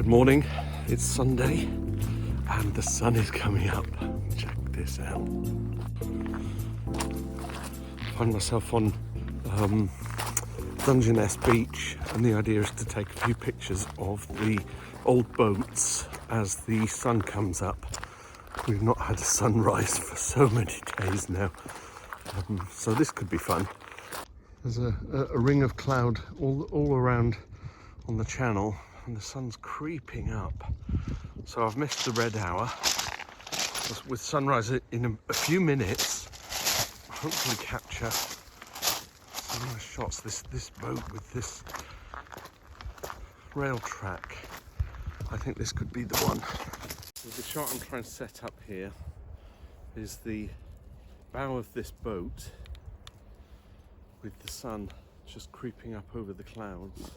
morning, it's Sunday and the sun is coming up. Check this out. I find myself on Dungeness beach, and the idea is to take a few pictures of the old boats as the sun comes up. We've not had a sunrise for so many days now, so this could be fun. There's a ring of cloud all around on the channel, and the sun's creeping up, so I've missed the red hour. With sunrise in a few minutes, I'll hopefully capture some nice shots. This boat with this rail track, I think this could be the one. So the shot I'm trying to set up here is the bow of this boat with the sun just creeping up over the clouds.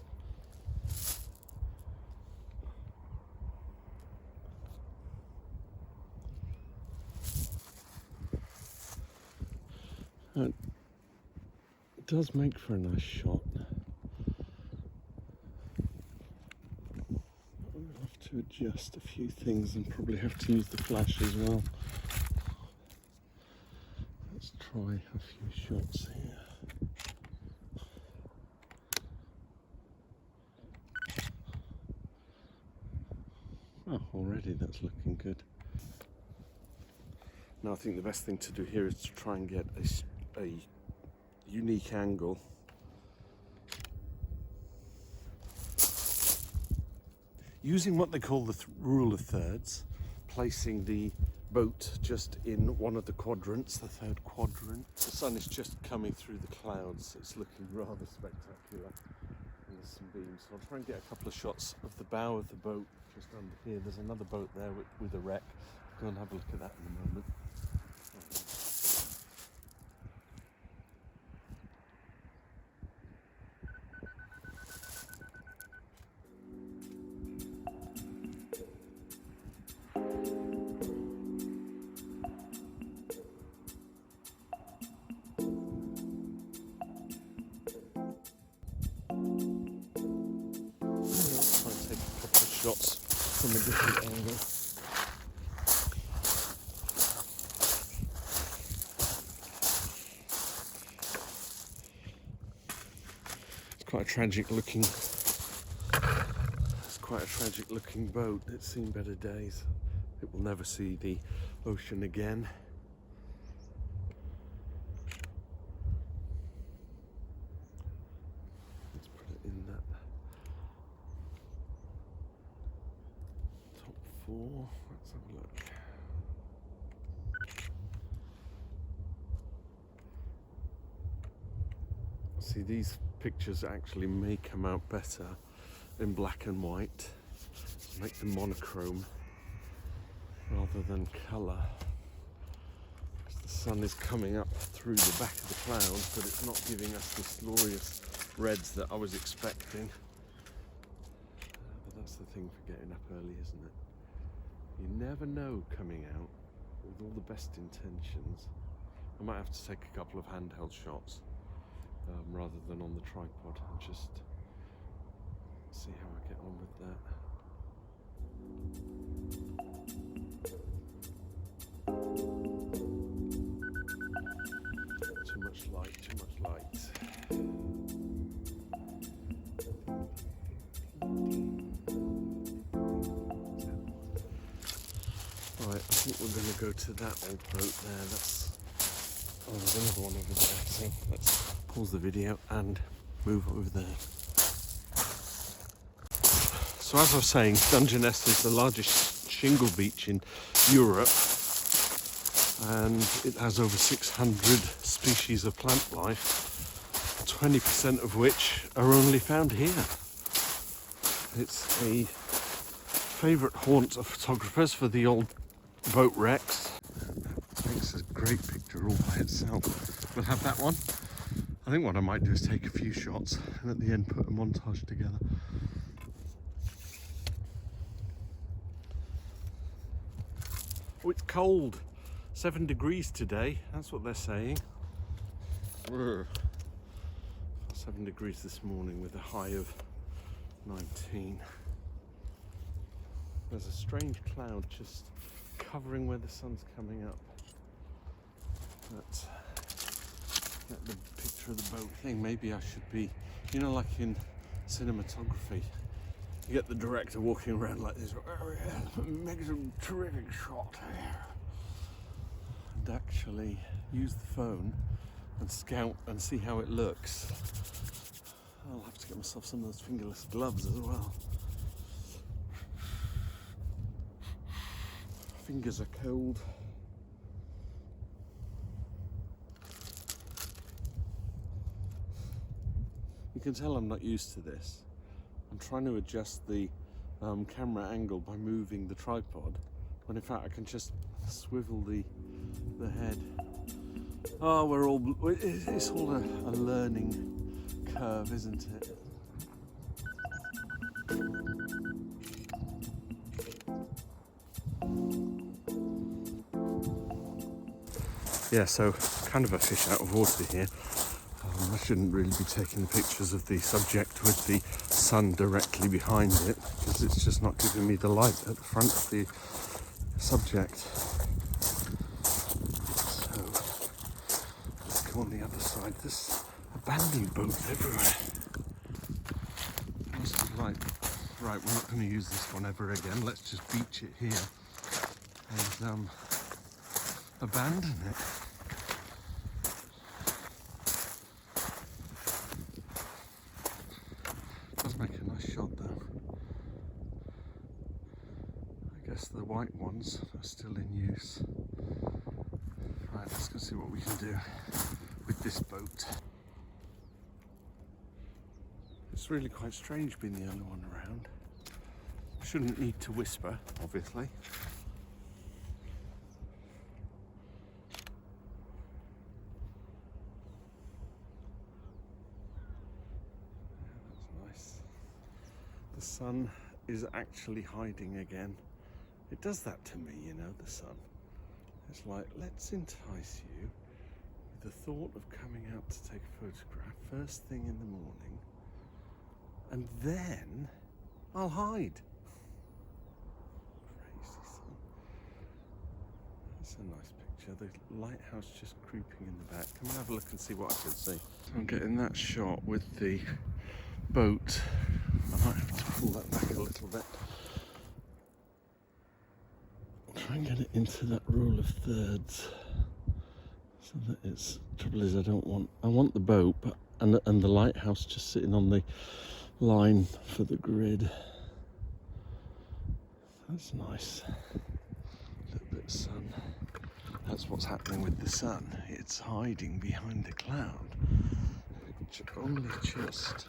It does make for a nice shot. I'll have to adjust a few things and probably have to use the flash as well. Let's try a few shots here. Oh, already that's looking good. Now I think the best thing to do here is to try and get a unique angle. Using what they call the rule of thirds, placing the boat just in one of the quadrants, the third quadrant. The sun is just coming through the clouds, it's looking rather spectacular. And there's some beams, so I'll try and get a couple of shots of the bow of the boat just under here. There's another boat there with a wreck. I'll go and have a look at that in a moment. Shots from a different angle. It's quite a tragic looking boat. It's seen better days. It will never see the ocean again. Let's put it in that top 4. Let's have a look. See, these pictures actually may come out better in black and white. Make them monochrome rather than colour. The sun is coming up through the back of the clouds, but it's not giving us this glorious reds that I was expecting. But that's the thing for getting up early, isn't it? You never know coming out with all the best intentions. I might have to take a couple of handheld shots rather than on the tripod, and just see how I get on with that. Too much light. Right, I think we're going to go to that old boat there. Oh, there's another one over there. So let's pause the video and move over there. So as I was saying, Dungeness is the largest shingle beach in Europe, and it has over 600 species of plant life, 20% of which are only found here. It's a favourite haunt of photographers for the old boat wrecks. That makes a great picture all by itself. We'll have that one. I think what I might do is take a few shots and at the end put a montage together. Oh, it's cold. 7 degrees today, that's what they're saying. 7 degrees this morning with a high of 19. There's a strange cloud just covering where the sun's coming up. But get the picture of the boat thing. Maybe I should be, you know, like in cinematography, you get the director walking around like this, makes a terrific shot here, and actually use the phone and scout and see how it looks. I'll have to get myself some of those fingerless gloves as well. Fingers are cold. You can tell I'm not used to this. I'm trying to adjust the camera angle by moving the tripod, when in fact I can just swivel the head. Oh, it's all a learning curve, isn't it? Yeah, so kind of a fish out of water here. I shouldn't really be taking pictures of the subject with the sun directly behind it, because it's just not giving me the light at the front of the subject. So let's go on the other side. There's abandoned boats everywhere. I must be like, right, we're not going to use this one ever again. Let's just beach it here and abandon it. Does make a nice shot though. I guess the white ones are still in use. Right, let's go see what we can do with this boat. It's really quite strange being the only one around. Shouldn't need to whisper, obviously. The sun is actually hiding again. It does that to me, you know, the sun. It's like, let's entice you with the thought of coming out to take a photograph first thing in the morning, and then I'll hide. Crazy sun. That's a nice picture. The lighthouse just creeping in the back. Come and have a look and see what I can see. I'm getting that shot with the boat. I might have to pull that back a little bit. Try and get it into that rule of thirds, so that it's. Trouble is, I want the boat, but and the lighthouse just sitting on the line for the grid. That's nice. A little bit of sun. That's what's happening with the sun. It's hiding behind the cloud. Only just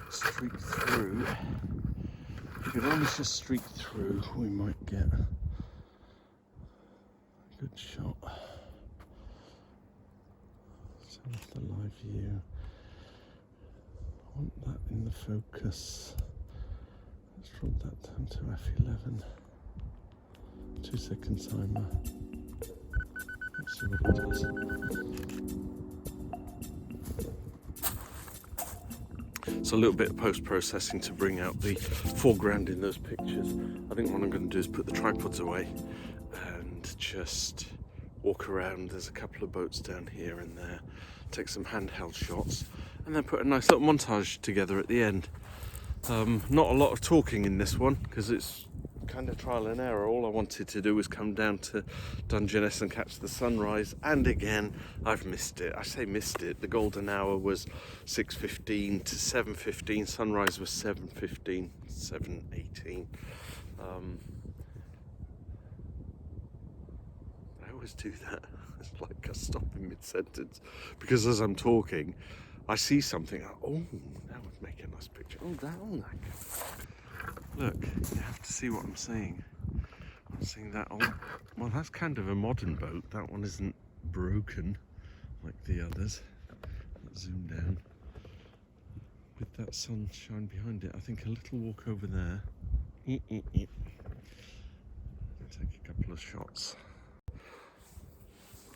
streak through. If it only just streak through, we might get a good shot. Turn off the live view. I want that in the focus. Let's drop that down to F11. 2 second timer. Let's see what it does. So a little bit of post-processing to bring out the foreground in those pictures. I think what I'm going to do is put the tripods away and just walk around. There's a couple of boats down here and there, take some handheld shots, and then put a nice little montage together at the end. Not a lot of talking in this one because it's kind of trial and error. All I wanted to do was come down to Dungeness and catch the sunrise, and again I've missed it. I say missed it. The golden hour was 6:15 to 7:15. Sunrise was 7:15, 7:18. I always do that. It's like I stop in mid-sentence because as I'm talking I see something. Oh, that would make a nice picture. Oh, that one. Look, you have to see what I'm seeing. I'm seeing that. Oh, well, that's kind of a modern boat. That one isn't broken like the others. Let's zoom down. With that sunshine behind it, I think a little walk over there. Take a couple of shots.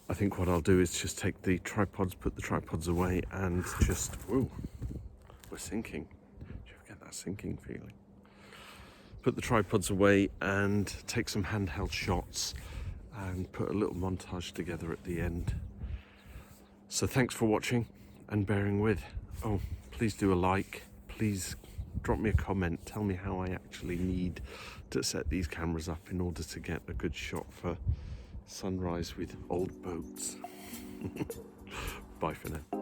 I think what I'll do is just take the tripods, put the tripods away, and just, whoa, we're sinking. Do you ever get that sinking feeling? put the tripods away and take some handheld shots and put a little montage together at the end. So thanks for watching and bearing with. Oh, please do a like, please drop me a comment, tell me how I actually need to set these cameras up in order to get a good shot for sunrise with old boats. Bye for now.